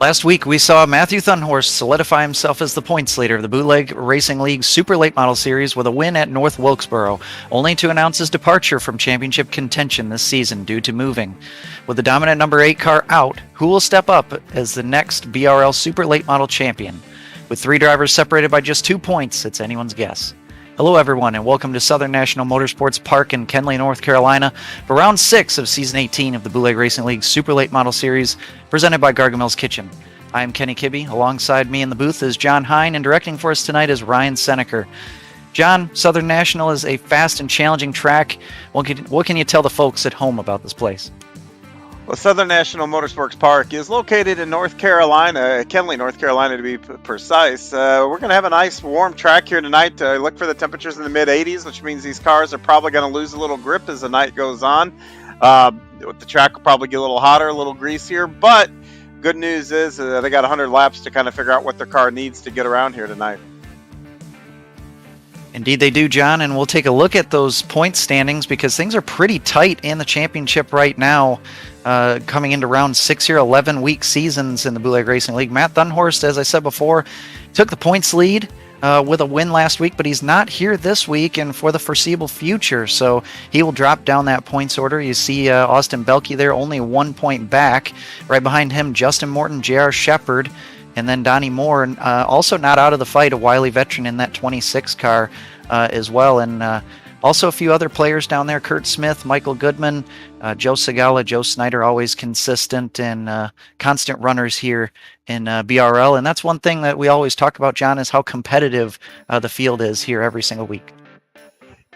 Last week, we saw Matthew Thunhorst solidify himself as the points leader of the Bootleg Racing League Super Late Model Series with a win at North Wilkesboro, only to announce his departure from championship contention this season due to moving. With the dominant number 8 car out, who will step up as the next BRL Super Late Model champion? With 3 drivers separated by just 2 points, it's anyone's guess. Hello everyone, and welcome to Southern National Motorsports Park in Kenly, North Carolina for Round 6 of Season 18 of the Bootleg Racing League Super Late Model Series, presented by Gargamel's Kitchen. I am Kenny Kibbe. Alongside me in the booth is John Hine, and directing for us tonight is Ryan Seneker. John, Southern National is a fast and challenging track. What can you tell the folks at home about this place? Well, Southern National Motorsports Park is located in North Carolina, Kenly, North Carolina to be precise. We're going to have a nice warm track here tonight. Look for the temperatures in the mid-80s, which means these cars are probably going to lose a little grip as the night goes on. The track will probably get a little hotter, a little greasier, but good news is they got 100 laps to kind of figure out what their car needs to get around here tonight. Indeed they do, John, and we'll take a look at those point standings because things are pretty tight in the championship right now. Coming into round 6 here, 11-week seasons in the Bootleg Racing League. Matt Thunhorst, as I said before, took the points lead with a win last week, but he's not here this week and for the foreseeable future, so he will drop down that points order. You see Austin Belke there, only 1 point back. Right behind him, Justin Morton, J.R. Shepard, and then Donnie Moore, also not out of the fight, a wily veteran in that 26 car as well. And also a few other players down there, Kurt Smith, Michael Goodman, Joe Segala, Joe Snyder, always consistent and constant runners here in BRL. And that's one thing that we always talk about, John, is how competitive the field is here every single week.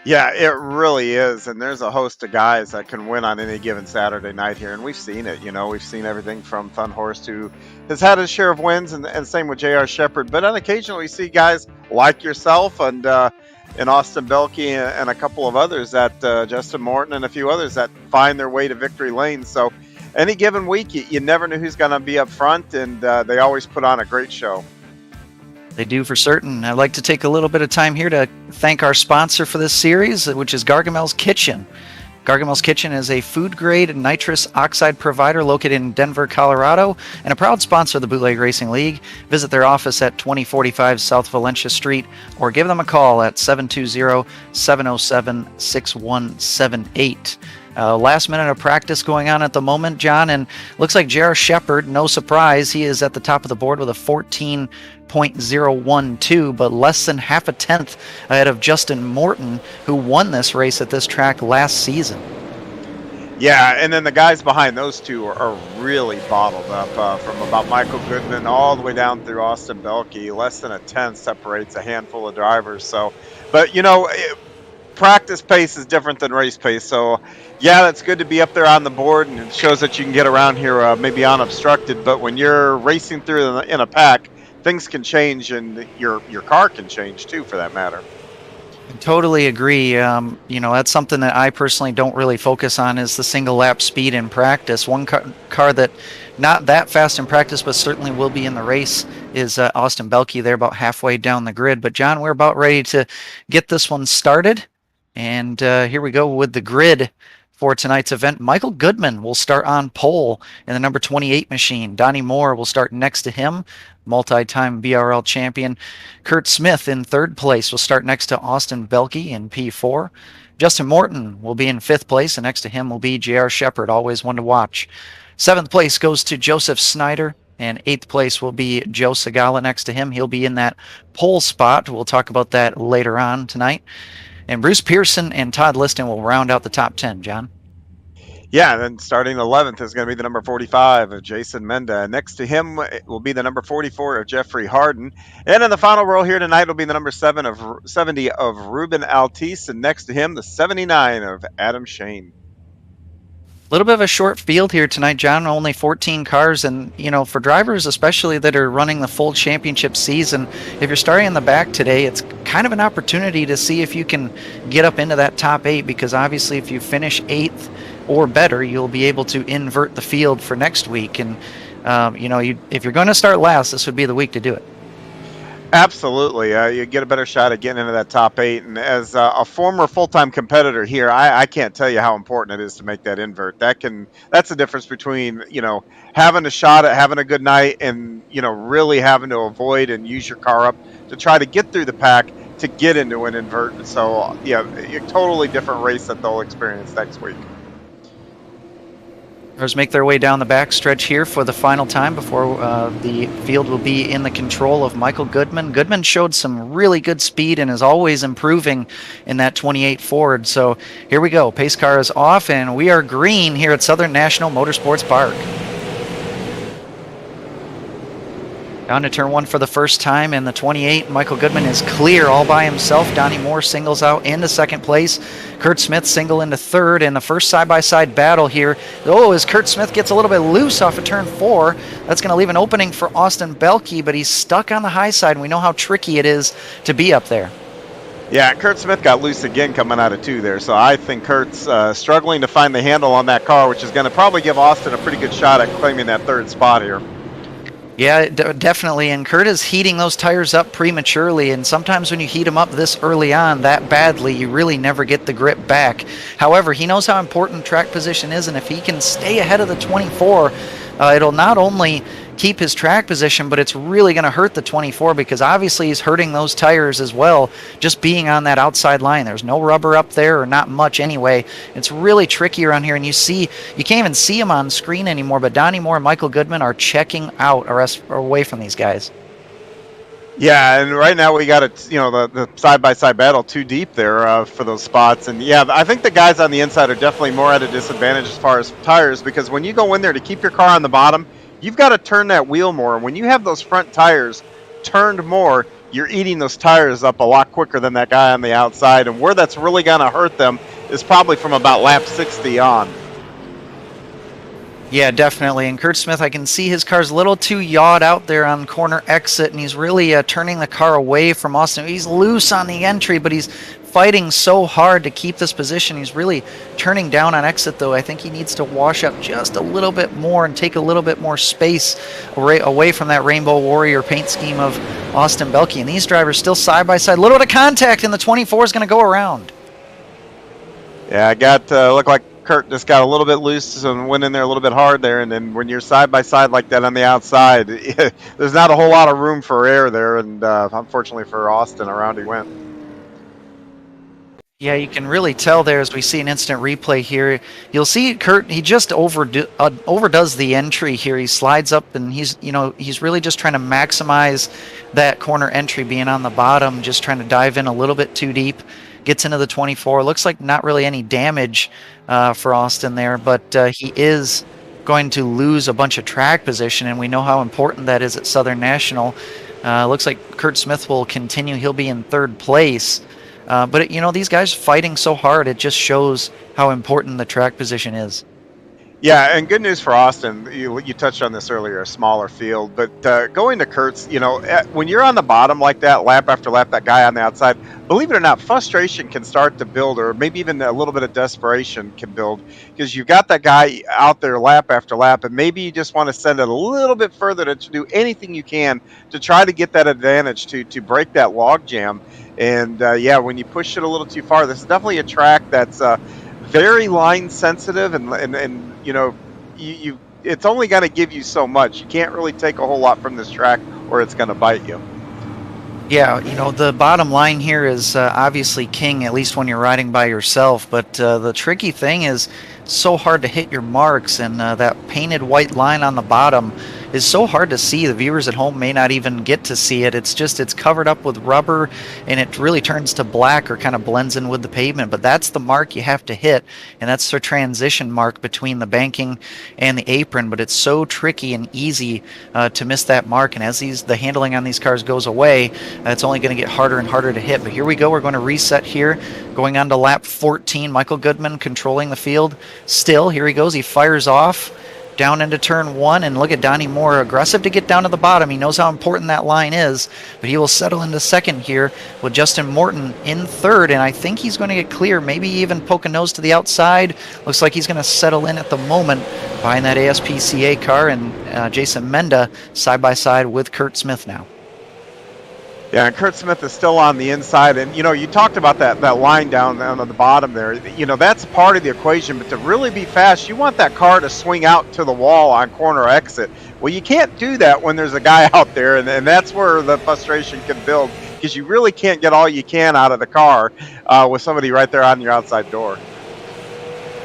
Yeah, it really is, and there's a host of guys that can win on any given Saturday night here, and we've seen it. We've seen everything from Thunhorst, who has had his share of wins, and same with J.R. Shepard. But on occasion, we see guys like yourself and Austin Belke and a couple of others, that Justin Morton and a few others that find their way to victory lane. So any given week, you never know who's going to be up front, and they always put on a great show. They do for certain. I'd like to take a little bit of time here to thank our sponsor for this series, which is Gargamel's Kitchen. Gargamel's Kitchen is a food-grade nitrous oxide provider located in Denver, Colorado, and a proud sponsor of the Bootleg Racing League. Visit their office at 2045 South Valencia Street or give them a call at 720-707-6178. Last minute of practice going on at the moment, John, and looks like J.R. Shepard, no surprise, he is at the top of the board with a 14.012, but less than half a tenth ahead of Justin Morton, who won this race at this track last season. Yeah, and then the guys behind those two are really bottled up, from about Michael Goodman all the way down through Austin Belke. Less than a tenth separates a handful of drivers. So, but practice pace is different than race pace. So, yeah, it's good to be up there on the board, and it shows that you can get around here maybe unobstructed. But when you're racing through in a pack, things can change, and your car can change too, for that matter. I totally agree. That's something that I personally don't really focus on, is the single lap speed in practice. One car that not that fast in practice, but certainly will be in the race, is Austin Belke. They're about halfway down the grid. But John, we're about ready to get this one started. And here we go with the grid for tonight's event. Michael Goodman will start on pole in the number 28 machine. Donnie Moore will start next to him, multi-time BRL champion. Kurt Smith in third place will start next to Austin Belke in P4. Justin Morton will be in fifth place, and next to him will be J.R. Shepard, always one to watch. Seventh place goes to Joseph Snyder, and eighth place will be Joe Segala next to him. He'll be in that pole spot. We'll talk about that later on tonight. And Bruce Pearson and Todd Liston will round out the top 10, John. Yeah, and then starting 11th is going to be the number 45 of Jason Menda. Next to him will be the number 44 of Jeffrey Harden. And in the final row here tonight will be the number 70 of Ruben Altice. And next to him, the 79 of Adam Shane. A little bit of a short field here tonight, John. Only 14 cars, and for drivers especially that are running the full championship season, if you're starting in the back today, it's kind of an opportunity to see if you can get up into that top 8, because obviously if you finish 8th or better, you'll be able to invert the field for next week. And if you're going to start last, this would be the week to do it. Absolutely. You get a better shot at getting into that top eight. And as a former full-time competitor here, I can't tell you how important it is to make that invert. That's the difference between, having a shot at having a good night and, really having to avoid and use your car up to try to get through the pack to get into an invert. So, yeah, a totally different race that they'll experience next week. Cars make their way down the backstretch here for the final time before the field will be in the control of Michael Goodman. Goodman showed some really good speed and is always improving in that 28 Ford. So here we go. Pace car is off, and we are green here at Southern National Motorsports Park. Down to turn one for the first time in the 28. Michael Goodman is clear all by himself. Donnie Moore singles out into second place. Kurt Smith single into third in the first side-by-side battle here. Oh, as Kurt Smith gets a little bit loose off of turn 4, that's going to leave an opening for Austin Belke, but he's stuck on the high side, and we know how tricky it is to be up there. Yeah, Kurt Smith got loose again coming out of 2 there, so I think Kurt's struggling to find the handle on that car, which is going to probably give Austin a pretty good shot at claiming that 3rd spot here. Yeah, definitely. And Kurt is heating those tires up prematurely. And sometimes when you heat them up this early on, that badly, you really never get the grip back. However, he knows how important track position is. And if he can stay ahead of the 24, it'll not only keep his track position, but it's really going to hurt the 24 because obviously he's hurting those tires as well, just being on that outside line. There's no rubber up there, or not much anyway. It's really tricky around here, and you can't even see him on screen anymore, but Donnie Moore and Michael Goodman are checking out or away from these guys. Yeah, and right now we got the side-by-side battle too deep there for those spots. And yeah, I think the guys on the inside are definitely more at a disadvantage as far as tires, because when you go in there to keep your car on the bottom, you've got to turn that wheel more. And when you have those front tires turned more, you're eating those tires up a lot quicker than that guy on the outside. And where that's really going to hurt them is probably from about lap 60 on. Yeah, definitely. And Kurt Smith, I can see his car's a little too yawed out there on corner exit, and he's really turning the car away from Austin. He's loose on the entry, but he's fighting so hard to keep this position. He's really turning down on exit, though. I think he needs to wash up just a little bit more and take a little bit more space away from that Rainbow Warrior paint scheme of Austin Belke. And these drivers still side by side. A little bit of contact, and the 24 is going to go around. Yeah, looked like Kurt just got a little bit loose and went in there a little bit hard there. And then when you're side by side like that on the outside, there's not a whole lot of room for air there. And unfortunately for Austin, around he went. Yeah, you can really tell there as we see an instant replay here. You'll see Kurt, he just overdoes the entry here. He slides up, and he's really just trying to maximize that corner entry, being on the bottom, just trying to dive in a little bit too deep. Gets into the 24. Looks like not really any damage for Austin there, but he is going to lose a bunch of track position, and we know how important that is at Southern National. Looks like Kurt Smith will continue. He'll be in 3rd place. But these guys fighting so hard, it just shows how important the track position is. Yeah, and good news for Austin. You touched on this earlier, a smaller field, but going to Kurt's, when you're on the bottom like that, lap after lap, that guy on the outside, believe it or not, frustration can start to build, or maybe even a little bit of desperation can build, because you've got that guy out there lap after lap, and maybe you just want to send it a little bit further to do anything you can to try to get that advantage to break that log jam. And when you push it a little too far, this is definitely a track that's very line sensitive, and you it's only going to give you so much. You can't really take a whole lot from this track, or it's going to bite you. Yeah, the bottom line here is obviously king, at least when you're riding by yourself. But the tricky thing is so hard to hit your marks, and that painted white line on the bottom is so hard to see. The viewers at home may not even get to see it. It's covered up with rubber, and it really turns to black or kind of blends in with the pavement. But that's the mark you have to hit, and that's the transition mark between the banking and the apron. But it's so tricky and easy to miss that mark, and as the handling on these cars goes away, it's only going to get harder and harder to hit. But here we go. We're going to reset here. Going on to lap 14. Michael Goodman controlling the field. Still, here he goes. He fires off down into turn 1, and look at Donnie Moore, aggressive to get down to the bottom. He knows how important that line is, but he will settle into 2nd here with Justin Morton in 3rd, and I think he's going to get clear, maybe even poke a nose to the outside. Looks like he's going to settle in at the moment behind that ASPCA car, and Jason Menda side by side with Kurt Smith now. Yeah, and Kurt Smith is still on the inside. And, you talked about that line down on the bottom there. That's part of the equation. But to really be fast, you want that car to swing out to the wall on corner exit. Well, you can't do that when there's a guy out there. And that's where the frustration can build, because you really can't get all you can out of the car with somebody right there on your outside door.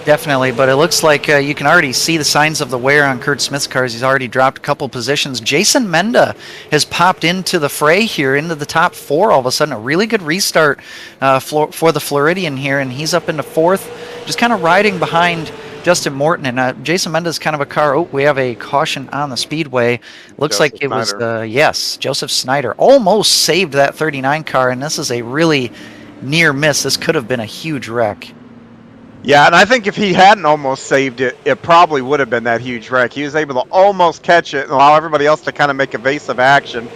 Definitely, but it looks like you can already see the signs of the wear on Kurt Smith's cars. He's already dropped a couple positions. Jason Menda has popped into the fray here, into the top 4 all of a sudden. A really good restart for the Floridian here, and he's up into 4th, just kind of riding behind Justin Morton. And Jason Menda is kind of a car. Oh, we have a caution on the Speedway. Looks Joseph like it was, Snyder. Joseph Snyder almost saved that 39 car, and this is a really near miss. This could have been a huge wreck. Yeah, and I think if he hadn't almost saved it, it probably would have been that huge wreck. He was able to almost catch it and allow everybody else to kind of make evasive action,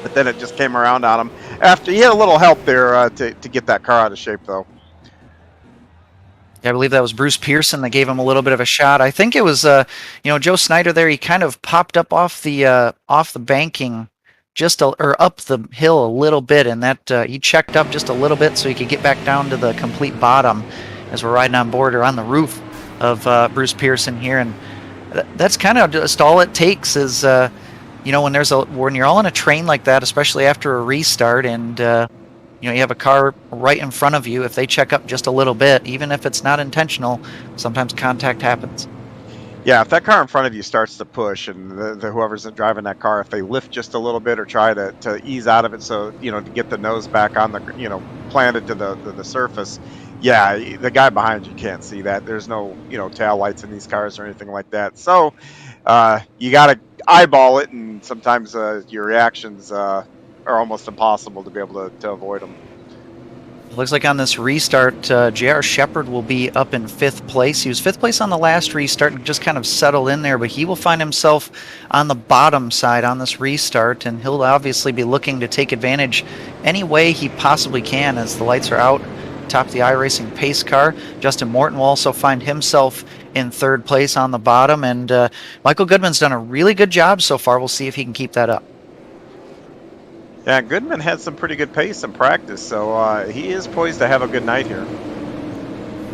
but then it just came around on him. After he had a little help there to get that car out of shape, though. I believe that was Bruce Pearson that gave him a little bit of a shot. I think it was, Joe Snyder there. He kind of popped up off the banking, or up the hill a little bit, and that he checked up just a little bit so he could get back down to the complete bottom. As we're riding on board or on the roof of Bruce Pearson here, and that's kind of just all it takes is, when you're all in a train like that, especially after a restart, and you have a car right in front of you. If they check up just a little bit, even if it's not intentional, sometimes contact happens. Yeah, if that car in front of you starts to push, and the whoever's driving that car, if they lift just a little bit or try to ease out of it, so to get the nose back on the planted to the surface. Yeah, the guy behind you can't see that. There's no, tail lights in these cars or anything like that. So you got to eyeball it, and sometimes your reactions are almost impossible to be able to avoid them. It looks like on this restart, J.R. Shepard will be up in 5th place. He was 5th place on the last restart and just kind of settled in there, but he will find himself on the bottom side on this restart, and he'll obviously be looking to take advantage any way he possibly can as the lights are out. Top of the iRacing pace car. Justin Morton will also find himself in 3rd place on the bottom, and Michael Goodman's done a really good job so far. We'll see if he can keep that up. Yeah, Goodman had some pretty good pace in practice, so he is poised to have a good night here.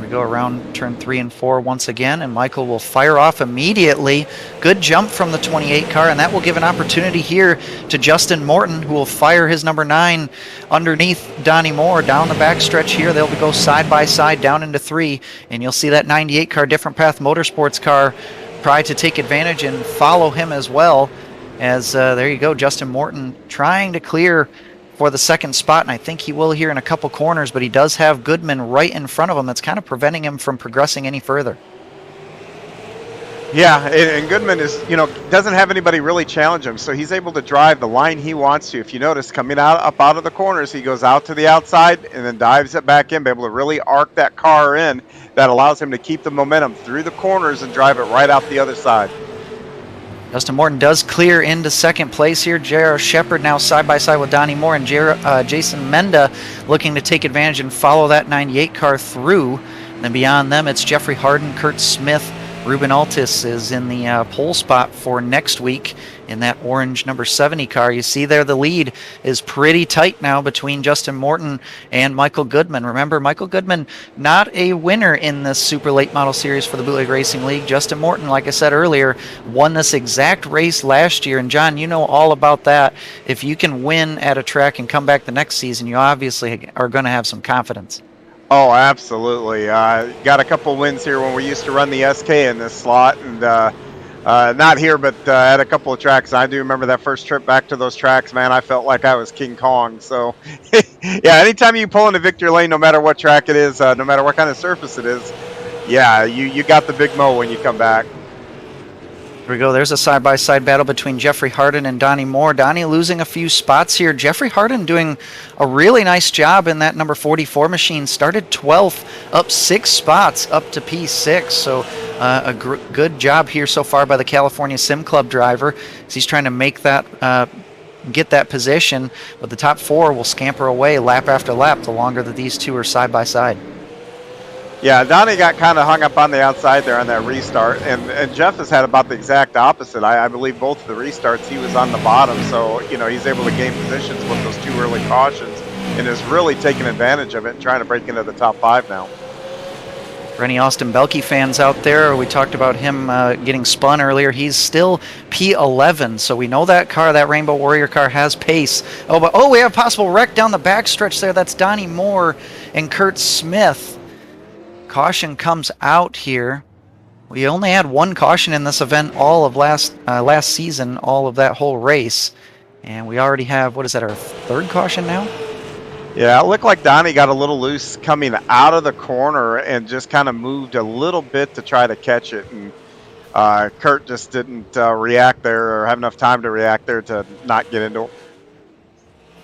We go around turn 3 and 4 once again, and Michael will fire off immediately. Good jump from the 28 car, and that will give an opportunity here to Justin Morton, who will fire his number 9 underneath Donnie Moore down the backstretch here. They'll go side by side down into 3, and you'll see that 98 car, Different Path Motorsports car, try to take advantage and follow him as well. As there you go, Justin Morton trying to clear for the 2nd spot, and I think he will here in a couple corners, but he does have Goodman right in front of him. That's kind of preventing him from progressing any further. Yeah, and Goodman is, doesn't have anybody really challenge him, so he's able to drive the line he wants to. If you notice, coming up out of the corners, he goes out to the outside and then dives it back in, be able to really arc that car in. That allows him to keep the momentum through the corners and drive it right out the other side. Justin Morton does clear into 2nd place here. J.R. Shepard now side by side with Donnie Moore, and Jason Menda looking to take advantage and follow that 98 car through. And then beyond them, it's Jeffrey Harden, Kurt Smith, Ruben Altis is in the pole spot for next week in that orange number 70 car. You see there the lead is pretty tight now between Justin Morton and Michael Goodman. Remember, Michael Goodman not a winner in this Super Late Model Series for the Bootleg Racing League. Justin Morton, like I said earlier, won this exact race last year. And John, you know all about that. If you can win at a track and come back the next season, you obviously are going to have some confidence. Oh, absolutely. Got a couple wins here when we used to run the SK in this slot, and not here, but at a couple of tracks. I do remember that first trip back to those tracks, man. I felt like I was King Kong. So, yeah, anytime you pull into victory lane, no matter what track it is, no matter what kind of surface it is, yeah, you got the big mo when you come back. Here we go. There's a side-by-side battle between Jeffrey Harden and Donnie Moore. Donnie losing a few spots here. Jeffrey Harden doing a really nice job in that number 44 machine. Started 12th, up 6 spots, up to P6. So a good job here so far by the California Sim Club driver as he's trying to make that get that position. But the top 4 will scamper away lap after lap the longer that these two are side by side. Yeah, Donnie got kind of hung up on the outside there on that restart, and Jeff has had about the exact opposite. I believe both of the restarts he was on the bottom, so he's able to gain positions with those 2 early cautions, and is really taking advantage of it and trying to break into the top 5 now. For any Austin Belkey fans out there, we talked about him getting spun earlier. He's still P11, so we know that car, that Rainbow Warrior car, has pace. Oh, we have a possible wreck down the backstretch there. That's Donnie Moore and Kurt Smith. Caution comes out here. We only had 1 caution in this event all of last season, all of that whole race. And we already have, what is that, our 3rd caution now? Yeah, it looked like Donnie got a little loose coming out of the corner and just kind of moved a little bit to try to catch it. And Kurt just didn't react there or have enough time to react there to not get into it.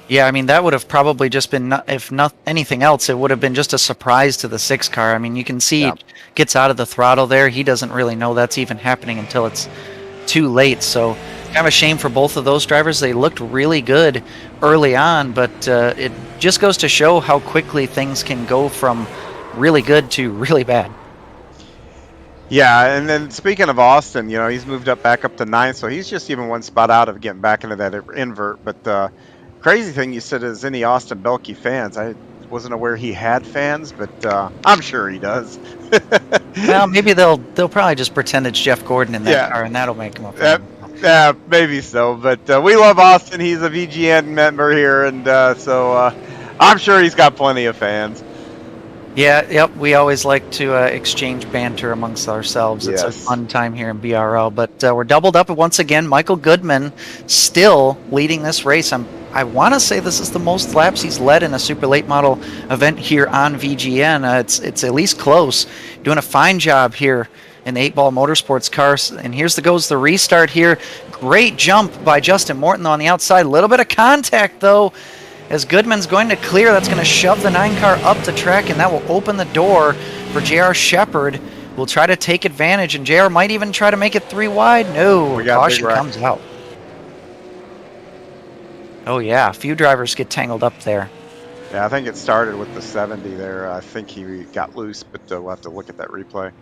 Yeah, I mean, that would have probably just been, if not anything else, it would have been just a surprise to the 6 car. I mean, you can see he gets out of the throttle there. He doesn't really know that's even happening until it's too late. So kind of a shame for both of those drivers. They looked really good early on, but it just goes to show how quickly things can go from really good to really bad. Yeah, and then speaking of Austin, he's moved back up to 9th, so he's just even 1 spot out of getting back into that invert. But crazy thing you said is any Austin Belkey fans. I wasn't aware he had fans, but I'm sure he does. Well, maybe they'll probably just pretend it's Jeff Gordon in that car, and that'll make him a fan. Yeah, maybe so. But we love Austin. He's a VGN member here, and so I'm sure he's got plenty of fans. Yeah, yep. We always like to exchange banter amongst ourselves. It's a fun time here in BRL. But we're doubled up once again. Michael Goodman still leading this race. I want to say this is the most laps he's led in a super late model event here on VGN. It's at least close. Doing a fine job here in the 8-ball motorsports cars. And here's the restart here. Great jump by Justin Morton on the outside. A little bit of contact though, as Goodman's going to clear. That's going to shove the 9 car up the track, and that will open the door for J.R. Shepard. Will try to take advantage, and J.R. might even try to make it 3 wide. No, caution comes out. Oh yeah, a few drivers get tangled up there. Yeah, I think it started with the 70 there. I think he got loose, but we'll have to look at that replay.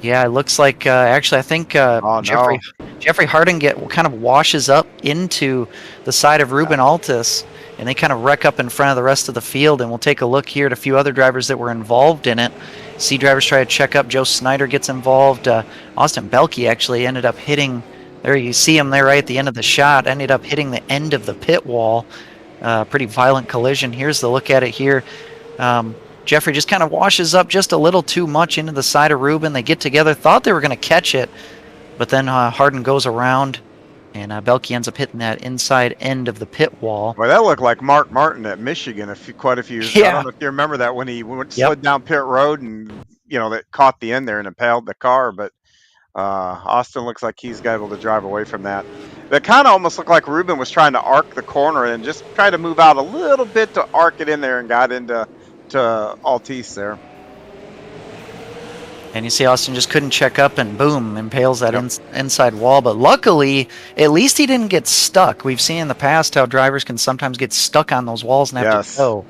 Yeah, it looks like actually I think Jeffrey Harding kind of washes up into the side of Ruben Altus, and they kind of wreck up in front of the rest of the field. And we'll take a look here at a few other drivers that were involved in it. See drivers try to check up. Joe Snyder gets involved. Austin Belkey actually ended up hitting. There you see him there right at the end of the shot. Ended up hitting the end of the pit wall. Pretty violent collision. Here's the look at it here. Jeffrey just kind of washes up just a little too much into the side of Ruben. They get together, thought they were going to catch it, but then Hardin goes around, and Belkey ends up hitting that inside end of the pit wall. Boy, that looked like Mark Martin at Michigan quite a few years ago. I don't know if you remember that when he slid down pit road and that caught the end there and impaled the car. But Austin looks like he's able to drive away from that. That kind of almost looked like Ruben was trying to arc the corner and just try to move out a little bit to arc it in there, and got into Altis there. And you see Austin just couldn't check up, and boom, impales that inside wall. But luckily, at least he didn't get stuck. We've seen in the past how drivers can sometimes get stuck on those walls and have to go.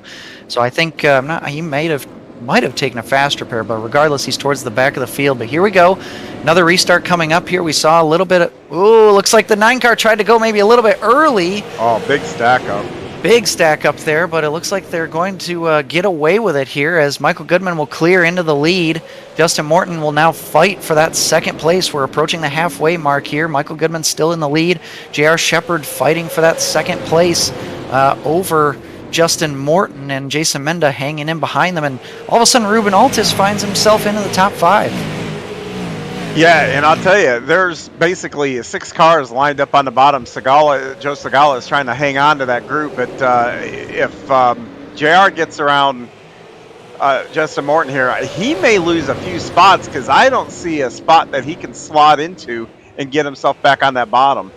So I think he might have taken a faster pair, but regardless, he's towards the back of the field. But here we go. Another restart coming up here. We saw a little bit of, looks like the 9 car tried to go maybe a little bit early. Oh, big stack up. Big stack up there, but it looks like they're going to get away with it here as Michael Goodman will clear into the lead. Justin Morton will now fight for that 2nd place. We're approaching the halfway mark here. Michael Goodman still in the lead. J.R. Shepard fighting for that 2nd place over Justin Morton, and Jason Menda hanging in behind them. And all of a sudden, Ruben Altus finds himself into the top 5. Yeah, and I'll tell you, there's basically 6 cars lined up on the bottom. Joe Segala is trying to hang on to that group, but if JR gets around Justin Morton here, he may lose a few spots, because I don't see a spot that he can slot into and get himself back on that bottom.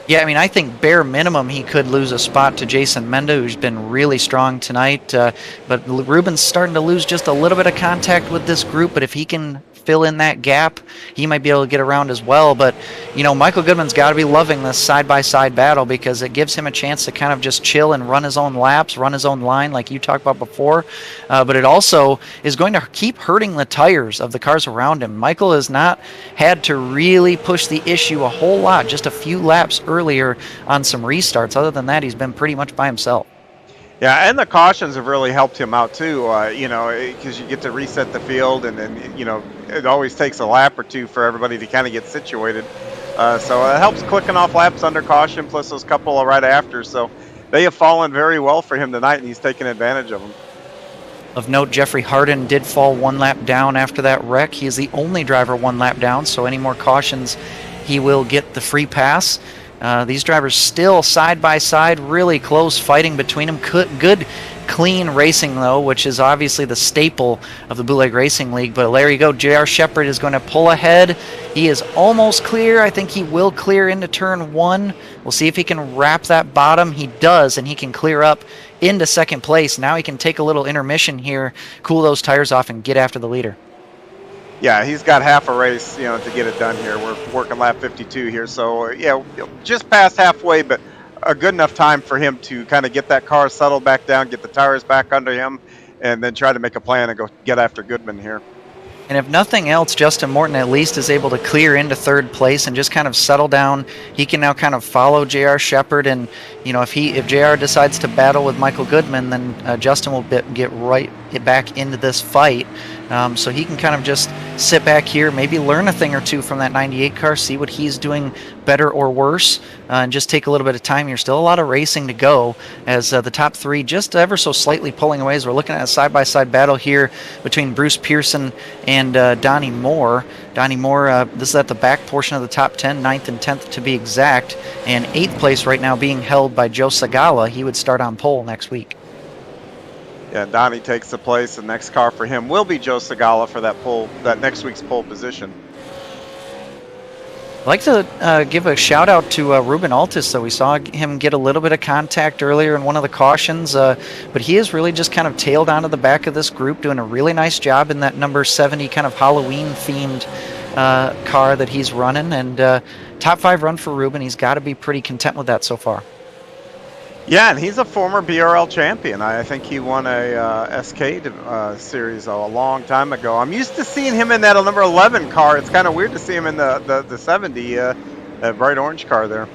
Yeah, I mean, I think bare minimum he could lose a spot to Jason Menda, who's been really strong tonight. But Ruben's starting to lose just a little bit of contact with this group, but if he can fill in that gap, he might be able to get around as well. But, Michael Goodman's got to be loving this side-by-side battle because it gives him a chance to kind of just chill and run his own laps, run his own line like you talked about before. But it also is going to keep hurting the tires of the cars around him. Michael has not had to really push the issue a whole lot, just a few laps earlier on some restarts. Other than that, he's been pretty much by himself. Yeah, and the cautions have really helped him out too. Because you get to reset the field, and then it always takes a lap or two for everybody to kind of get situated. So it helps clicking off laps under caution, plus those couple right after. So they have fallen very well for him tonight, and he's taken advantage of them. Of note, Jeffrey Harden did fall one lap down after that wreck. He is the only driver one lap down, so any more cautions, he will get the free pass. These drivers still side by side, really close fighting between them. Good, clean racing, though, which is obviously the staple of the Bootleg Racing League. But there you go. J.R. Shepard is going to pull ahead. He is almost clear. I think he will clear into turn one. We'll see if he can wrap that bottom. He does, and he can clear up into second place. Now he can take a little intermission here, cool those tires off, and get after the leader. Yeah, he's got half a race, to get it done here. We're working lap 52 here, so yeah, just past halfway, but a good enough time for him to kind of get that car settled back down, get the tires back under him, and then try to make a plan and go get after Goodman here. And if nothing else, Justin Morton at least is able to clear into third place and just kind of settle down. He can now kind of follow J.R. Shepard, and if J.R. decides to battle with Michael Goodman, then Justin will get right back into this fight. So he can kind of just sit back here, maybe learn a thing or two from that 98 car, see what he's doing better or worse, and just take a little bit of time here. Still a lot of racing to go as the top three just ever so slightly pulling away as we're looking at a side-by-side battle here between Bruce Pearson and Donnie Moore. Donnie Moore, this is at the back portion of the top 10, 9th and 10th to be exact, and 8th place right now being held by Joe Sagala. He would start on pole next week. Yeah, Donnie takes the place. The next car for him will be Joe Sagala for that next week's pole position. I'd like to give a shout out to Ruben Altus, though. We saw him get a little bit of contact earlier in one of the cautions, but he has really just kind of tailed onto the back of this group, doing a really nice job in that number 70 kind of Halloween-themed car that he's running. And top 5 run for Ruben. He's got to be pretty content with that so far. Yeah, and he's a former BRL champion. I think he won a SK series a long time ago. I'm used to seeing him in that number 11 car. It's kind of weird to see him in the 70, that bright orange car there.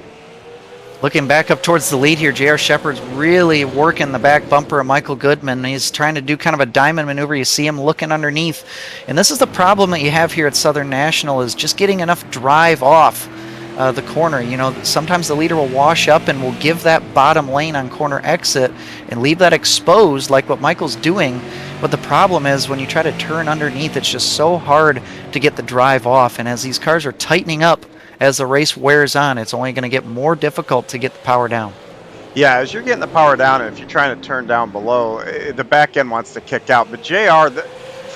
Looking back up towards the lead here, J.R. Shepard's really working the back bumper of Michael Goodman. He's trying to do kind of a diamond maneuver. You see him looking underneath. And this is the problem that you have here at Southern National, is just getting enough drive off the corner. Sometimes the leader will wash up and will give that bottom lane on corner exit and leave that exposed like what Michael's doing. But the problem is when you try to turn underneath, it's just so hard to get the drive off. And as these cars are tightening up as the race wears on, it's only going to get more difficult to get the power down. Yeah, as you're getting the power down, and if you're trying to turn down below, the back end wants to kick out. But JR,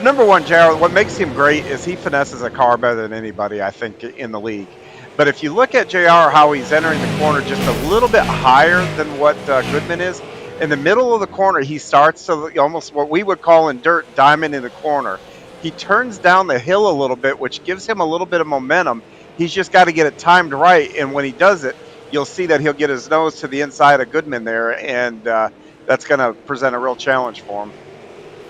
number one, JR, what makes him great is he finesses a car better than anybody, I think, in the league. But if you look at JR, how he's entering the corner just a little bit higher than what Goodman is, in the middle of the corner, he starts to almost what we would call in dirt, diamond in the corner. He turns down the hill a little bit, which gives him a little bit of momentum. He's just got to get it timed right, and when he does it, you'll see that he'll get his nose to the inside of Goodman there, and that's going to present a real challenge for him.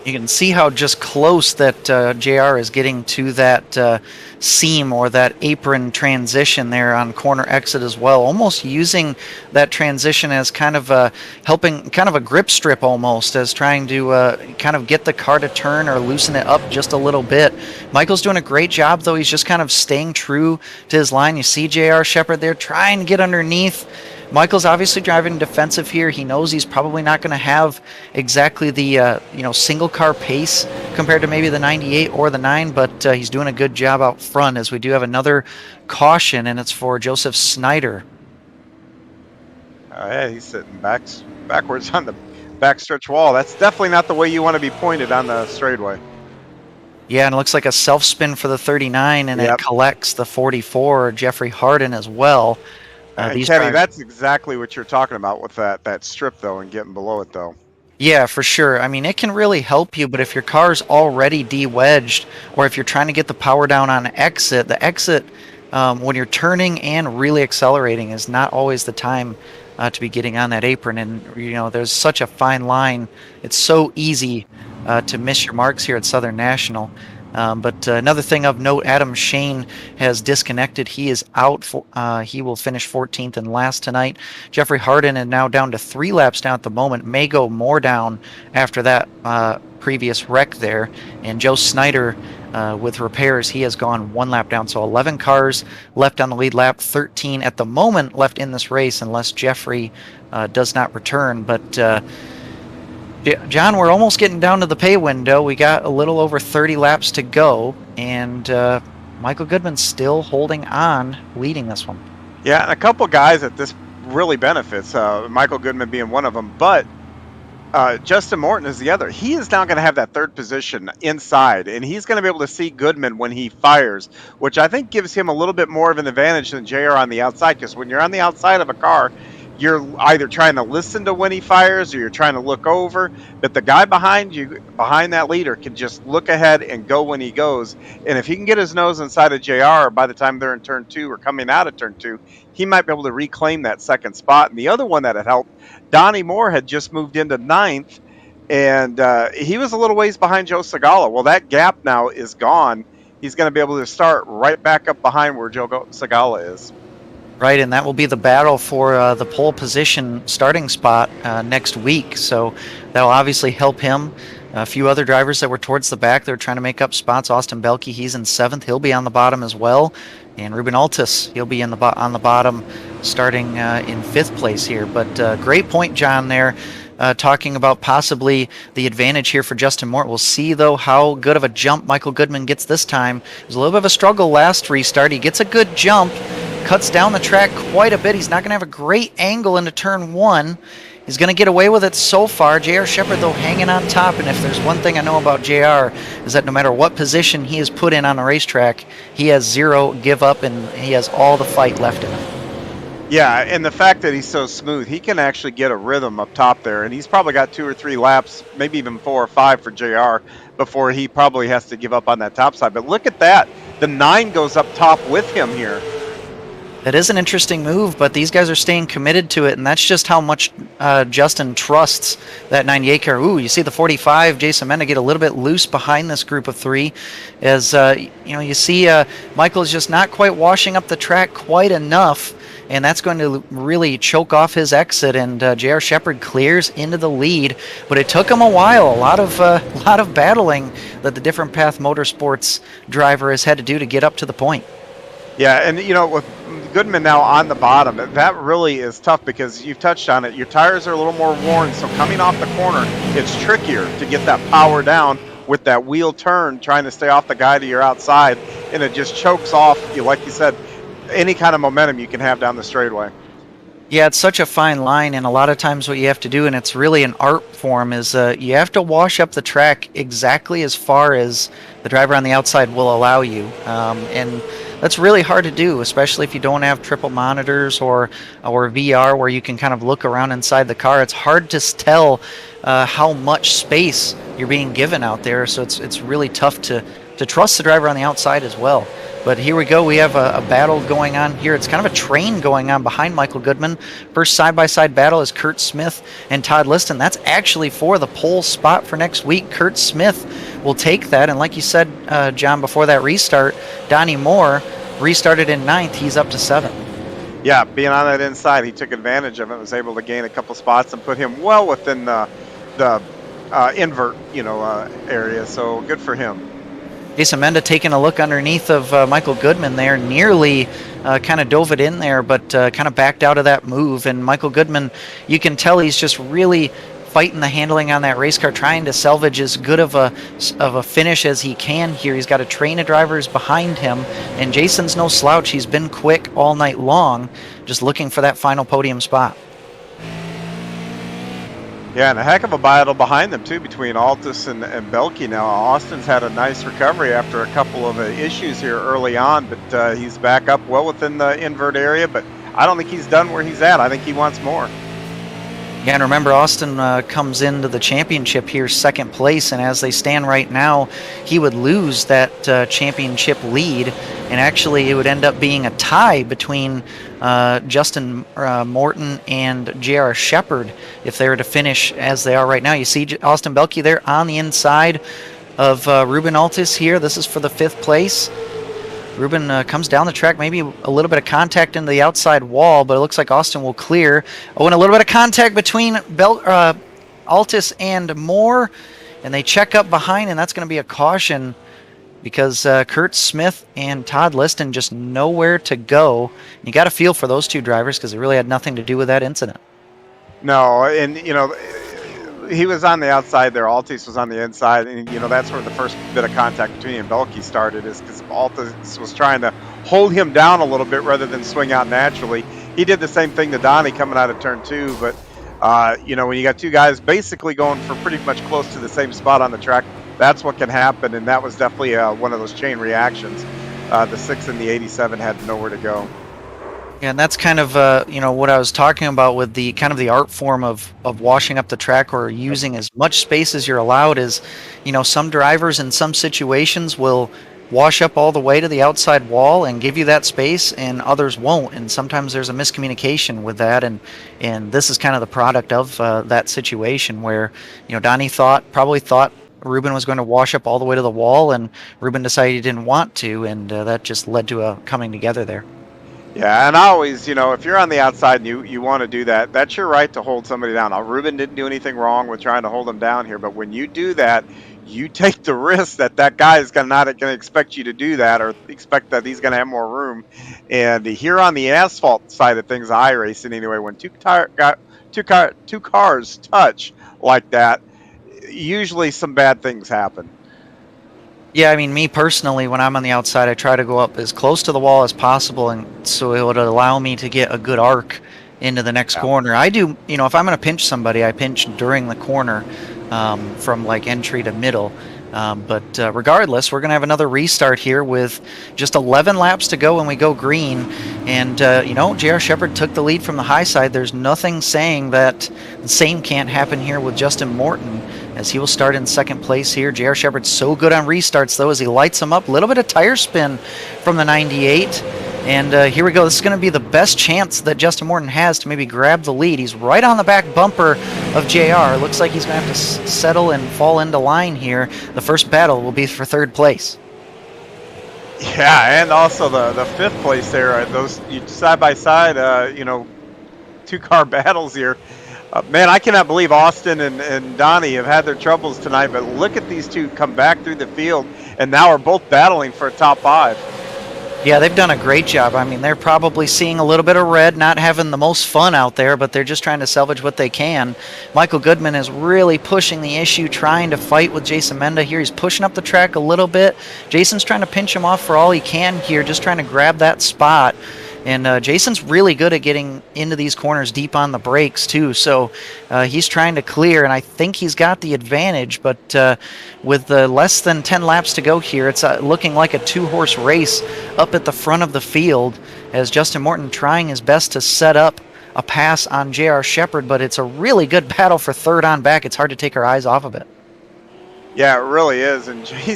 You can see how just close that JR is getting to that seam or that apron transition there on corner exit as well, almost using that transition as kind of helping, kind of a grip strip almost, as trying to kind of get the car to turn or loosen it up just a little bit. Michael's doing a great job, though. He's just kind of staying true to his line. You see J.R. Shepard there trying to get underneath. Michael's obviously driving defensive here. He knows he's probably not going to have exactly the single car pace compared to maybe the 98 or the 9, but he's doing a good job out front, as we do have another caution, and it's for Joseph Snyder. Yeah, he's sitting backwards on the backstretch wall. That's definitely not the way you want to be pointed on the straightaway. Yeah, and it looks like a self spin for the 39, and It collects the 44, Jeffrey Harden, as well. Kenny, that's exactly what you're talking about with that strip, though, and getting below it, though. Yeah, for sure. I mean, it can really help you, but if your car's already de-wedged, or if you're trying to get the power down on exit, the exit when you're turning and really accelerating is not always the time to be getting on that apron. And there's such a fine line. It's so easy to miss your marks here at Southern National. But another thing of note, Adam Shane has disconnected. He is out. He will finish 14th and last tonight. Jeffrey Harden is now down to 3 laps down at the moment. May go more down after that previous wreck there. And Joe Snyder with repairs, he has gone 1 lap down. So 11 cars left on the lead lap, 13 at the moment left in this race, unless Jeffrey does not return. But John, we're almost getting down to the pay window. We got a little over 30 laps to go, and Michael Goodman's still holding on, leading this one. Yeah, and a couple guys that this really benefits, Michael Goodman being one of them, but Justin Morton is the other. He is now going to have that third position inside, and he's going to be able to see Goodman when he fires, which I think gives him a little bit more of an advantage than JR on the outside, because when you're on the outside of a car, you're either trying to listen to when he fires or you're trying to look over, but the guy behind you, behind that leader, can just look ahead and go when he goes. And if he can get his nose inside of JR by the time they're in turn 2 or coming out of turn 2, he might be able to reclaim that second spot. And the other one that had helped, Donnie Moore had just moved into 9th, and he was a little ways behind Joe Segala. Well, that gap now is gone. He's going to be able to start right back up behind where Joe Segala is. Right, and that will be the battle for the pole position starting spot next week. So that'll obviously help him. A few other drivers that were towards the back, they're trying to make up spots. Austin Belke, he's in 7th. He'll be on the bottom as well. And Ruben Altus, he'll be on the bottom starting in 5th place here. But great point, John, there. Talking about possibly the advantage here for Justin Morton. We'll see, though, how good of a jump Michael Goodman gets this time. It was a little bit of a struggle last restart. He gets a good jump, cuts down the track quite a bit. He's not going to have a great angle into turn 1. He's going to get away with it so far. J.R. Shepard, though, hanging on top. And if there's one thing I know about J.R. is that no matter what position he is put in on the racetrack, he has zero give up, and he has all the fight left in him. Yeah, and the fact that he's so smooth, he can actually get a rhythm up top there, and he's probably got 2 or 3 laps, maybe even 4 or 5 for JR before he probably has to give up on that top side. But look at that. The 9 goes up top with him here. That is an interesting move, but these guys are staying committed to it, and that's just how much Justin trusts that 98 car. Ooh, you see the 45, Jason Menda, get a little bit loose behind this group of 3. As you see Michael is just not quite washing up the track quite enough, and that's going to really choke off his exit, and J.R. Shepard clears into the lead. But it took him a while, a lot of battling that the Different Path Motorsports driver has had to do to get up to the point. Yeah, and with Goodman now on the bottom, that really is tough because you've touched on it. Your tires are a little more worn, so coming off the corner, it's trickier to get that power down with that wheel turn, trying to stay off the guy to your outside, and it just chokes off, like you said, any kind of momentum you can have down the straightaway. Yeah, it's such a fine line, and a lot of times what you have to do, and it's really an art form, is you have to wash up the track exactly as far as the driver on the outside will allow you. And that's really hard to do, especially if you don't have triple monitors or VR where you can kind of look around inside the car. It's hard to tell how much space you're being given out there, so it's really tough to trust the driver on the outside as well. But here we go. We have a battle going on here. It's kind of a train going on behind Michael Goodman. First side-by-side battle is Kurt Smith and Todd Liston. That's actually for the pole spot for next week. Kurt Smith will take that. And like you said, John, before that restart, Donnie Moore restarted in 9th. He's up to 7th. Yeah, being on that inside, he took advantage of it, was able to gain a couple spots and put him well within the invert area. So good for him. Jason Menda taking a look underneath of Michael Goodman there, nearly kind of dove it in there, but kind of backed out of that move. And Michael Goodman, you can tell he's just really fighting the handling on that race car, trying to salvage as good of a finish as he can here. He's got a train of drivers behind him, and Jason's no slouch. He's been quick all night long, just looking for that final podium spot. Yeah, and a heck of a battle behind them, too, between Altus and Belke. Now, Austin's had a nice recovery after a couple of issues here early on, but he's back up well within the invert area, but I don't think he's done where he's at. I think he wants more. Yeah, and remember, Austin comes into the championship here second place, and as they stand right now, he would lose that championship lead, and actually it would end up being a tie between Justin Morton and J.R. Shepard if they were to finish as they are right now. You see Austin Belke there on the inside of Ruben Altis here. This is for the 5th place. Ruben comes down the track, maybe a little bit of contact into the outside wall, but it looks like Austin will clear. Oh, and a little bit of contact between Altis and Moore, and they check up behind, and that's going to be a caution because Kurt Smith and Todd Liston just nowhere to go. You got to feel for those two drivers because they really had nothing to do with that incident. No, and he was on the outside there. Altis was on the inside, and that's where the first bit of contact between him and Belke started, is because Altis was trying to hold him down a little bit rather than swing out naturally. He did the same thing to Donnie coming out of turn 2, but when you got two guys basically going for pretty much close to the same spot on the track, that's what can happen, and that was definitely one of those chain reactions. The 6 and the 87 had nowhere to go. Yeah, and that's kind of what I was talking about with the kind of the art form of washing up the track or using as much space as you're allowed. Is some drivers in some situations will wash up all the way to the outside wall and give you that space, and others won't, and sometimes there's a miscommunication with that, and this is kind of the product of that situation where Donnie probably thought Ruben was going to wash up all the way to the wall, and Ruben decided he didn't want to, and that just led to a coming together there. Yeah, and I always, if you're on the outside and you want to do that, that's your right to hold somebody down. Now, Ruben didn't do anything wrong with trying to hold him down here, but when you do that, you take the risk that guy is not going to expect you to do that, or expect that he's going to have more room. And here on the asphalt side of things, iRacing anyway, when two cars touch like that, usually some bad things happen. Yeah, I mean, me personally, when I'm on the outside, I try to go up as close to the wall as possible, and so it would allow me to get a good arc into the next corner. I do, if I'm going to pinch somebody, I pinch during the corner from like entry to middle. But regardless, we're going to have another restart here with just 11 laps to go when we go green. And, J.R. Shepard took the lead from the high side. There's nothing saying that the same can't happen here with Justin Morton, as he will start in second place here. J.R. Shepard's so good on restarts, though, as he lights them up. A little bit of tire spin from the 98. And here we go. This is going to be the best chance that Justin Morton has to maybe grab the lead. He's right on the back bumper of JR. Looks like he's going to have to settle and fall into line here. The first battle will be for third place. Yeah, and also the 5th place there. Those side by side, 2-car battles here. Man, I cannot believe Austin and Donnie have had their troubles tonight, but look at these two come back through the field and now are both battling for a top 5. Yeah, they've done a great job. I mean, they're probably seeing a little bit of red, not having the most fun out there, but they're just trying to salvage what they can. Michael Goodman is really pushing the issue, trying to fight with Jason Menda here. He's pushing up the track a little bit. Jason's trying to pinch him off for all he can here, just trying to grab that spot. And Jason's really good at getting into these corners deep on the brakes, too. So he's trying to clear, and I think he's got the advantage. But with less than 10 laps to go here, it's looking like a 2-horse race up at the front of the field, as Justin Morton trying his best to set up a pass on J.R. Shepard. But it's a really good battle for third on back. It's hard to take our eyes off of it. Yeah, it really is. And he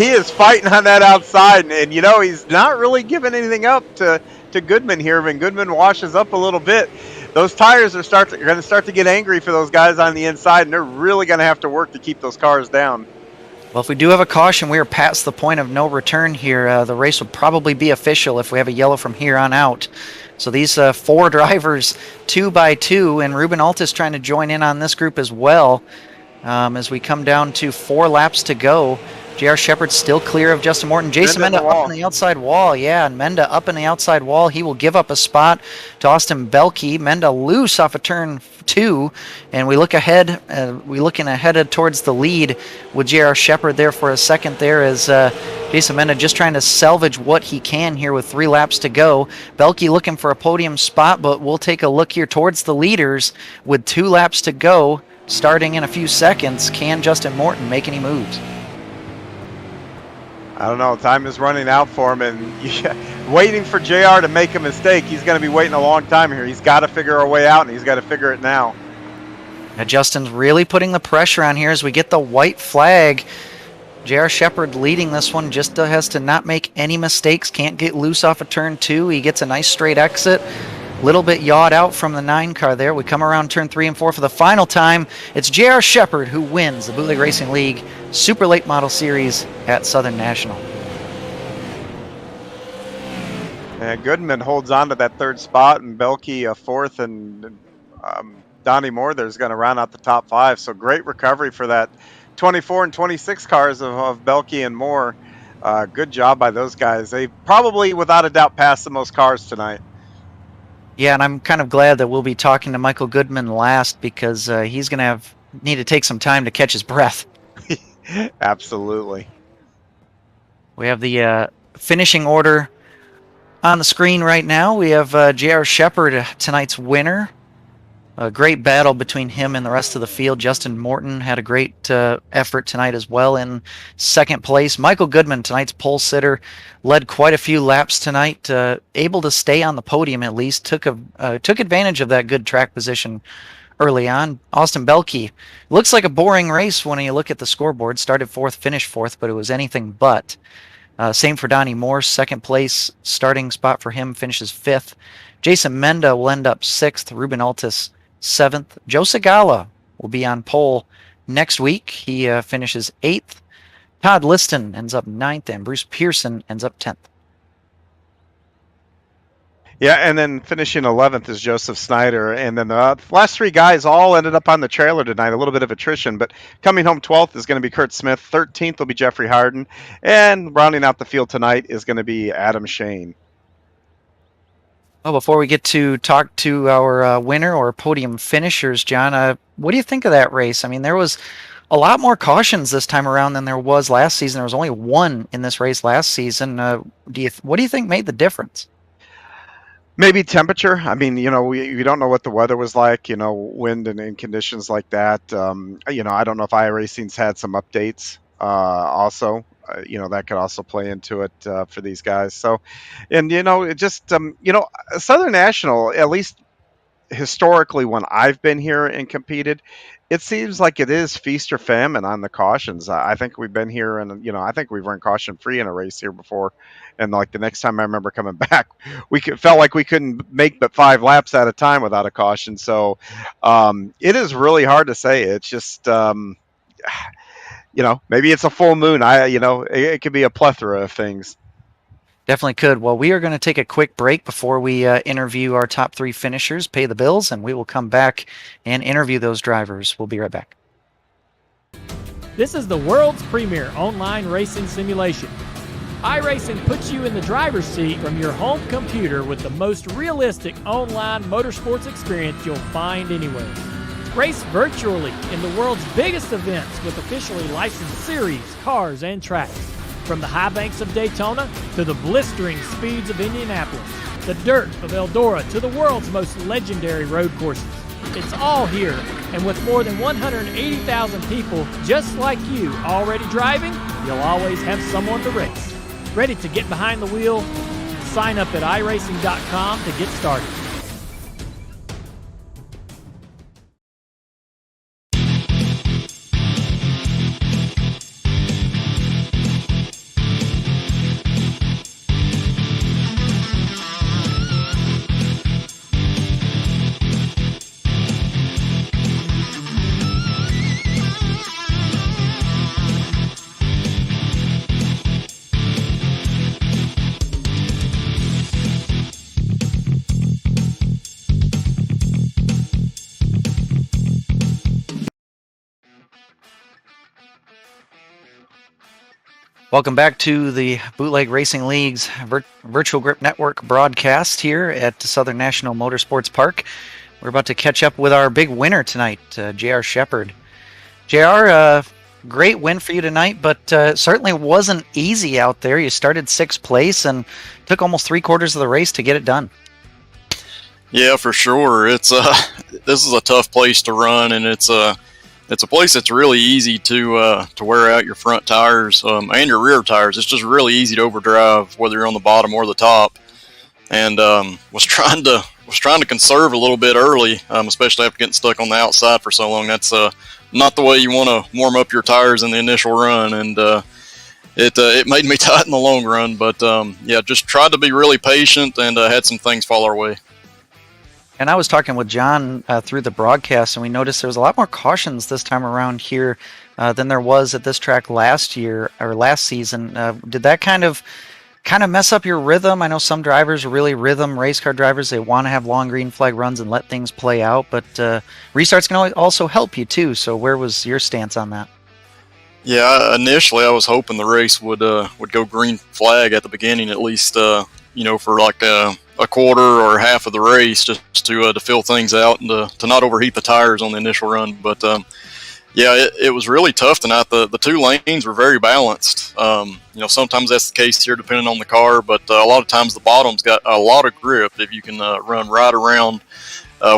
is fighting on that outside, and he's not really giving anything up to Goodman here. When Goodman washes up a little bit, those tires are going to start to get angry for those guys on the inside, and they're really going to have to work to keep those cars down. Well, if we do have a caution, we are past the point of no return here. The race will probably be official if we have a yellow from here on out. So these 4 drivers, 2 by 2, and Ruben Altis trying to join in on this group as well. As we come down to 4 laps to go, J.R. Shepard still clear of Justin Morton. Jason Menda up on the outside wall. Yeah, and Menda up in the outside wall. He will give up a spot to Austin Belke. Menda loose off of turn 2. And we look ahead. Looking ahead towards the lead with J.R. Shepard there for a second there, as Jason Menda just trying to salvage what he can here with 3 laps to go. Belke looking for a podium spot, but we'll take a look here towards the leaders with 2 laps to go. Starting in a few seconds, can Justin Morton make any moves? I don't know. Time is running out for him, and waiting for JR to make a mistake. He's going to be waiting a long time here. He's got to figure a way out, and he's got to figure it now. Now Justin's really putting the pressure on here as we get the white flag. J.R. Shepard leading this one, just has to not make any mistakes, can't get loose off of turn 2. He gets a nice straight exit. A little bit yawed out from the 9 car there. We come around turn 3 and 4 for the final time. It's J.R. Shepard who wins the Bootleg Racing League Super Late Model Series at Southern National. And Goodman holds on to that 3rd spot, and Belkey a 4th, and Donnie Moore there's going to round out the top 5. So great recovery for that 24 and 26 cars of Belkey and Moore. Good job by those guys. They probably, without a doubt, passed the most cars tonight. Yeah, and I'm kind of glad that we'll be talking to Michael Goodman last, because he's going to need to take some time to catch his breath. Absolutely. We have the finishing order on the screen right now. We have J.R. Shepard, tonight's winner. A great battle between him and the rest of the field. Justin Morton had a great effort tonight as well in 2nd place. Michael Goodman, tonight's pole sitter, led quite a few laps tonight, able to stay on the podium at least, took advantage of that good track position early on. Austin Belkey, looks like a boring race when you look at the scoreboard. Started 4th, finished 4th, but it was anything but. Same for Donnie Moore, 2nd place starting spot for him, finishes 5th. Jason Menda will end up 6th. Ruben Altus 7th. Joe Segala will be on pole next week. He finishes 8th. Todd Liston ends up 9th, and Bruce Pearson ends up 10th. Yeah, and then finishing 11th is Joseph Snyder. And then the last 3 guys all ended up on the trailer tonight. A little bit of attrition, but coming home 12th is going to be Kurt Smith. 13th will be Jeffrey Harden. And rounding out the field tonight is going to be Adam Shane. Well, before we get to talk to our winner or podium finishers, John, what do you think of that race? I mean, there was a lot more cautions this time around than there was last season. There was only 1 in this race last season. What do you think made the difference? Maybe temperature. I mean, we don't know what the weather was like, wind and conditions like that. I don't know if iRacing's had some updates also. That could also play into it for these guys. So, and, it just, Southern National, at least historically when I've been here and competed, it seems like it is feast or famine on the cautions. I think we've been here and, I think we've run caution free in a race here before. And like the next time I remember coming back, felt like we couldn't make but 5 laps at a time without a caution. So it is really hard to say. It's just, maybe it's a full moon. It could be a plethora of things. Definitely could. Well, we are going to take a quick break before we interview our top 3 finishers, pay the bills, and we will come back and interview those drivers. We'll be right back. This is the world's premier online racing simulation. iRacing puts you in the driver's seat from your home computer with the most realistic online motorsports experience you'll find anywhere. Race virtually in the world's biggest events with officially licensed series, cars, and tracks. From the high banks of Daytona to the blistering speeds of Indianapolis, the dirt of Eldora to the world's most legendary road courses. It's all here, and with more than 180,000 people just like you already driving, you'll always have someone to race. Ready to get behind the wheel? Sign up at iRacing.com to get started. Welcome back to the Bootleg Racing League's Virtual Grip Network broadcast here at Southern National Motorsports Park. We're about to catch up with our big winner tonight, J.R. Shepard. J.R., great win for you tonight, but certainly wasn't easy out there. You started 6th place and took almost 3/4 of the race to get it done. Yeah, for sure. It's this is a tough place to run, and it's it's a place that's really easy to wear out your front tires and your rear tires. It's just really easy to overdrive, whether you're on the bottom or the top. And was trying to conserve a little bit early, especially after getting stuck on the outside for so long. That's not the way you want to warm up your tires in the initial run, and it made me tight in the long run. But yeah, just tried to be really patient and had some things fall our way. And I was talking with John through the broadcast, and we noticed there was a lot more cautions this time around here than there was at this track last year or last season. Did that kind of mess up your rhythm? I know some drivers are really rhythm race car drivers. They want to have long green flag runs and let things play out, but restarts can also help you too. So where was your stance on that? Yeah, initially I was hoping the race would go green flag at the beginning, at least for like a quarter or half of the race, just to fill things out and to not overheat the tires on the initial run. But yeah, it was really tough tonight. The two lanes were very balanced. Sometimes that's the case here depending on the car, but a lot of times the bottom's got a lot of grip if you can run right around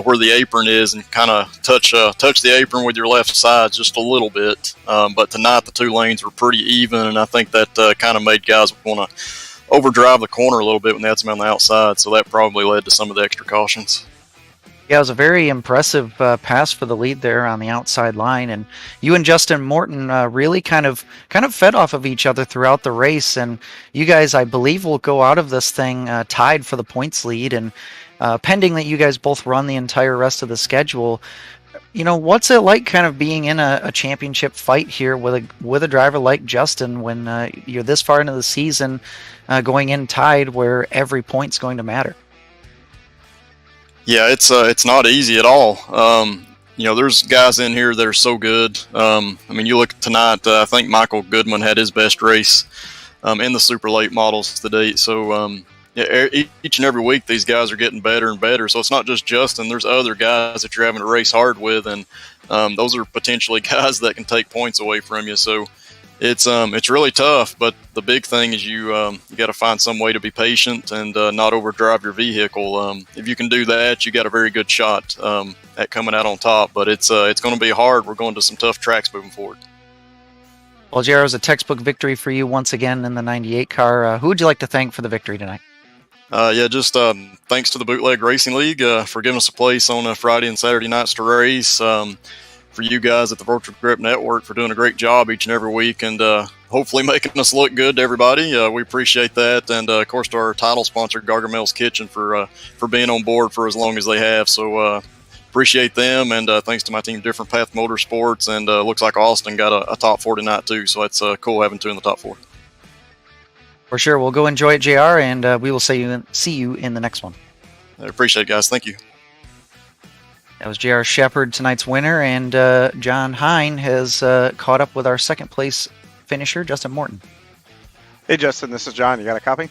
where the apron is and kind of touch the apron with your left side just a little bit. But tonight the two lanes were pretty even, and I think that kind of made guys want to overdrive the corner a little bit when they had somebody on the outside, so that probably led to some of the extra cautions. Yeah, it was a very impressive pass for the lead there on the outside line, and you and Justin Morton really kind of fed off of each other throughout the race, and you guys, I believe, will go out of this thing tied for the points lead, and pending that you guys both run the entire rest of the schedule. What's it like kind of being in a championship fight here with a driver like Justin when you're this far into the season going in tied where every point's going to matter? Yeah, it's not easy at all. There's guys in here that are so good. You look at tonight, I think Michael Goodman had his best race in the super late models to date. So each and every week these guys are getting better and better. So it's not just Justin. There's other guys that you're having to race hard with, and those are potentially guys that can take points away from you. So it's really tough. But the big thing is you got to find some way to be patient and not overdrive your vehicle. If you can do that, you got a very good shot at coming out on top. But it's going to be hard. We're going to some tough tracks moving forward. Well, JR, it was a textbook victory for you once again in the 98 car. Who would you like to thank for the victory tonight? Just thanks to the Bootleg Racing League for giving us a place on Friday and Saturday nights to race. For you guys at the Virtual Grip Network for doing a great job each and every week and hopefully making us look good to everybody. We appreciate that. And, of course, to our title sponsor, Gargamel's Kitchen, for being on board for as long as they have. So appreciate them. And thanks to my team, Different Path Motorsports. And looks like Austin got a top 4 tonight, too. So it's cool having 2 in the top 4. For sure. We'll go enjoy it, JR, and we will see you in the next one. I appreciate it, guys. Thank you. That was J.R. Shepard, tonight's winner, and John Hine has caught up with our second place finisher, Justin Morton. Hey, Justin, this is John. You got a copy?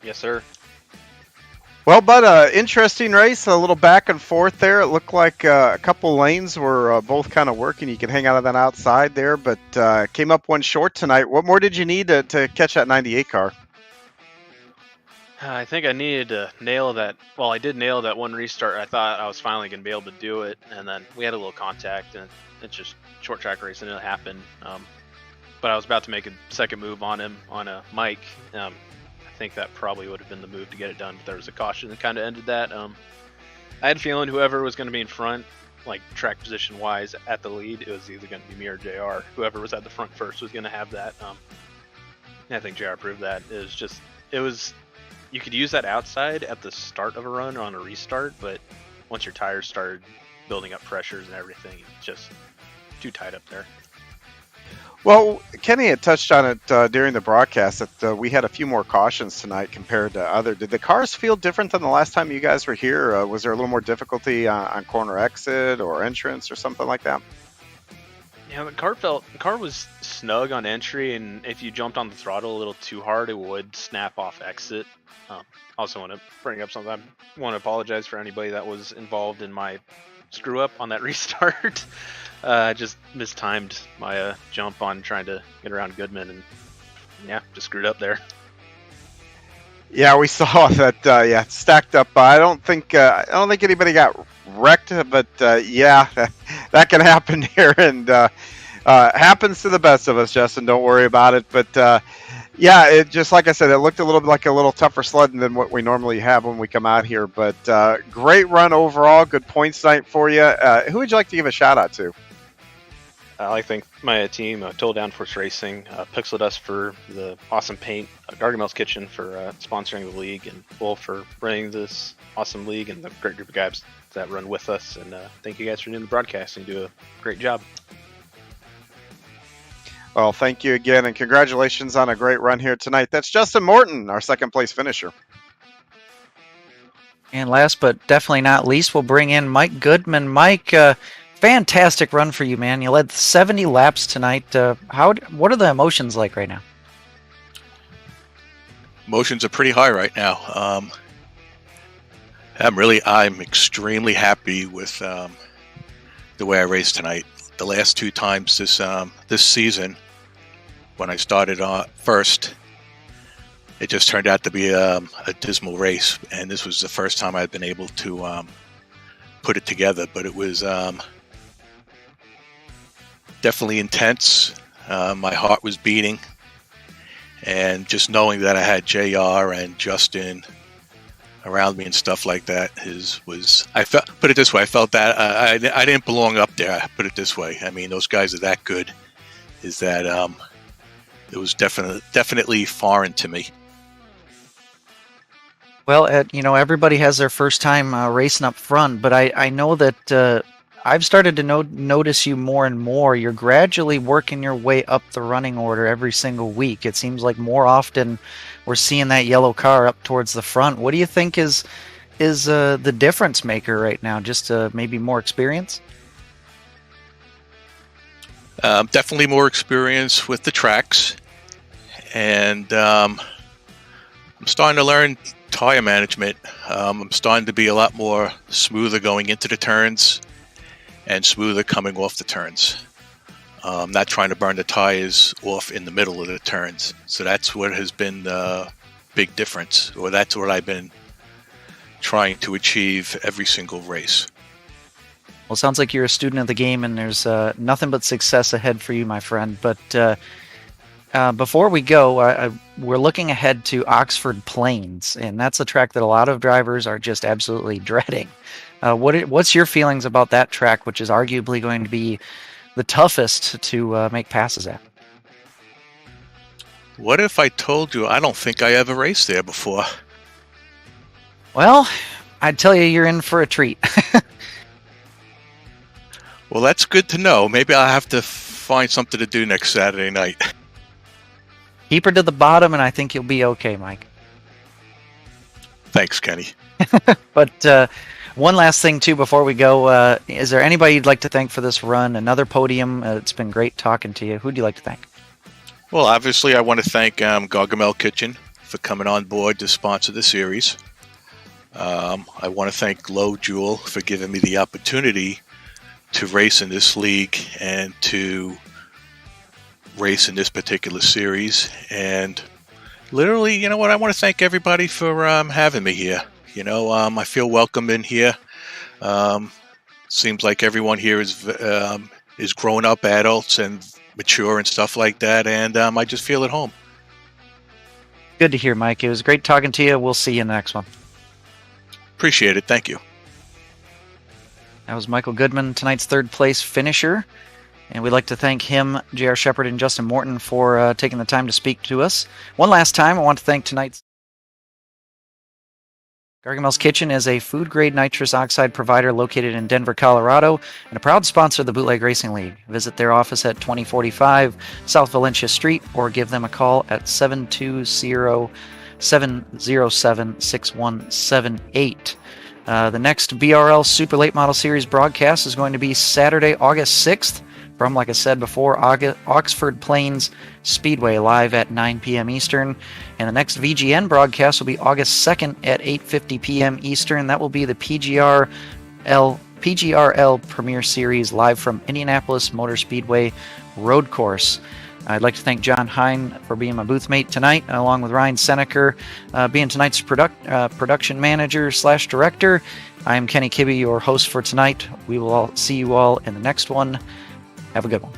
Yes, sir. Well, bud, interesting race, a little back and forth there. It looked like a couple lanes were both kind of working. You could hang out of that outside there, but came up one short tonight. What more did you need to catch that 98 car? I think I needed to nail that. Well, I did nail that one restart. I thought I was finally going to be able to do it, and then we had a little contact, and it's just short track racing. It happened. But I was about to make a second move on him on a mic. I think that probably would have been the move to get it done, but there was a caution that kind of ended that. I had a feeling whoever was going to be in front, like track position wise at the lead, it was either going to be me or JR. Whoever was at the front first was going to have that. And I think JR proved that. It was you could use that outside at the start of a run or on a restart, but once your tires started building up pressures and everything, it's just too tight up there. Well, Kenny had touched on it during the broadcast that we had a few more cautions tonight compared to other. Did the cars feel different than the last time you guys were here? Was there a little more difficulty on corner exit or entrance or something like that? Yeah, the car was snug on entry, and if you jumped on the throttle a little too hard, it would snap off exit. Also want to bring up something. I want to apologize for anybody that was involved in my screw up on that restart. I just mistimed my jump on trying to get around Goodman, and yeah, just screwed up there. Yeah, we saw that. Stacked up. I don't think anybody got wrecked, but yeah, that can happen here, and happens to the best of us, Justin. Don't worry about it. But yeah, it just like I said, it looked a little bit like a little tougher sledding than what we normally have when we come out here. But great run overall, good points night for you. Who would you like to give a shout out to? I like to thank my team, Total Downforce Racing, Pixel Dust for the awesome paint, Gargamel's Kitchen for sponsoring the league, and Wolf for running this awesome league, and the great group of guys that run with us. And thank you guys for doing the broadcasting. You do a great job. Well, thank you again, and congratulations on a great run here tonight. That's Justin Morton, our second place finisher. And last but definitely not least, we'll bring in Mike Goodman. Mike, fantastic run for you, man. You led 70 laps tonight. What are the emotions like right now? Emotions are pretty high right now. I'm extremely happy with the way I raced tonight. The last two times this season, when I started first, it just turned out to be a dismal race, and this was the first time I'd been able to put it together. But it was definitely intense. My heart was beating, and just knowing that I had JR and Justin around me and stuff like that I felt that I didn't belong up there. Put it this way. I mean, those guys are that good. Is that it was definitely foreign to me. Well, everybody has their first time racing up front, but I know that I've started to notice you more and more. You're gradually working your way up the running order every single week. It seems like more often we're seeing that yellow car up towards the front. What do you think is the difference maker right now? Just maybe more experience? Definitely more experience with the tracks, and I'm starting to learn tire management. I'm starting to be a lot more smoother going into the turns and smoother coming off the turns. Not trying to burn the tires off in the middle of the turns. So that's what has been the big difference, or that's what I've been trying to achieve every single race. Well, it sounds like you're a student of the game, and there's nothing but success ahead for you, my friend. But before we go, we're looking ahead to Oxford Plains, and that's a track that a lot of drivers are just absolutely dreading. What's your feelings about that track, which is arguably going to be the toughest to make passes at? What if I told you I don't think I ever raced there before? Well, I'd tell you you're in for a treat. Well, that's good to know. Maybe I'll have to find something to do next Saturday night. Keep her to the bottom, and I think you'll be okay, Mike. Thanks, Kenny. But one last thing, too, before we go. Is there anybody you'd like to thank for this run? Another podium. It's been great talking to you. Who'd you like to thank? Well, obviously, I want to thank Gargamel Kitchen for coming on board to sponsor the series. I want to thank Low Jewel for giving me the opportunity to race in this league and to race in this particular series. And literally, you know what? I want to thank everybody for having me here. You know, I feel welcome in here. Seems like everyone here is grown up adults and mature and stuff like that. And I just feel at home. Good to hear, Mike. It was great talking to you. We'll see you in the next one. Appreciate it. Thank you. That was Michael Goodman, tonight's third place finisher. And we'd like to thank him, J.R. Shepard, and Justin Morton for taking the time to speak to us. One last time, I want to thank tonight's Gargamel's Kitchen is a food-grade nitrous oxide provider located in Denver, Colorado, and a proud sponsor of the Bootleg Racing League. Visit their office at 2045 South Valencia Street or give them a call at 720-707-6178. The next BRL Super Late Model Series broadcast is going to be Saturday, August 6th from, like I said before, Oxford Plains Speedway, live at 9 p.m. Eastern. And the next VGN broadcast will be August 2nd at 8:50 p.m. Eastern. That will be the PGRL Premier Series live from Indianapolis Motor Speedway Road Course. I'd like to thank John Hine for being my booth mate tonight, along with Ryan Seneker being tonight's production manager / director. I am Kenny Kibbe, your host for tonight. We will all see you all in the next one. Have a good one.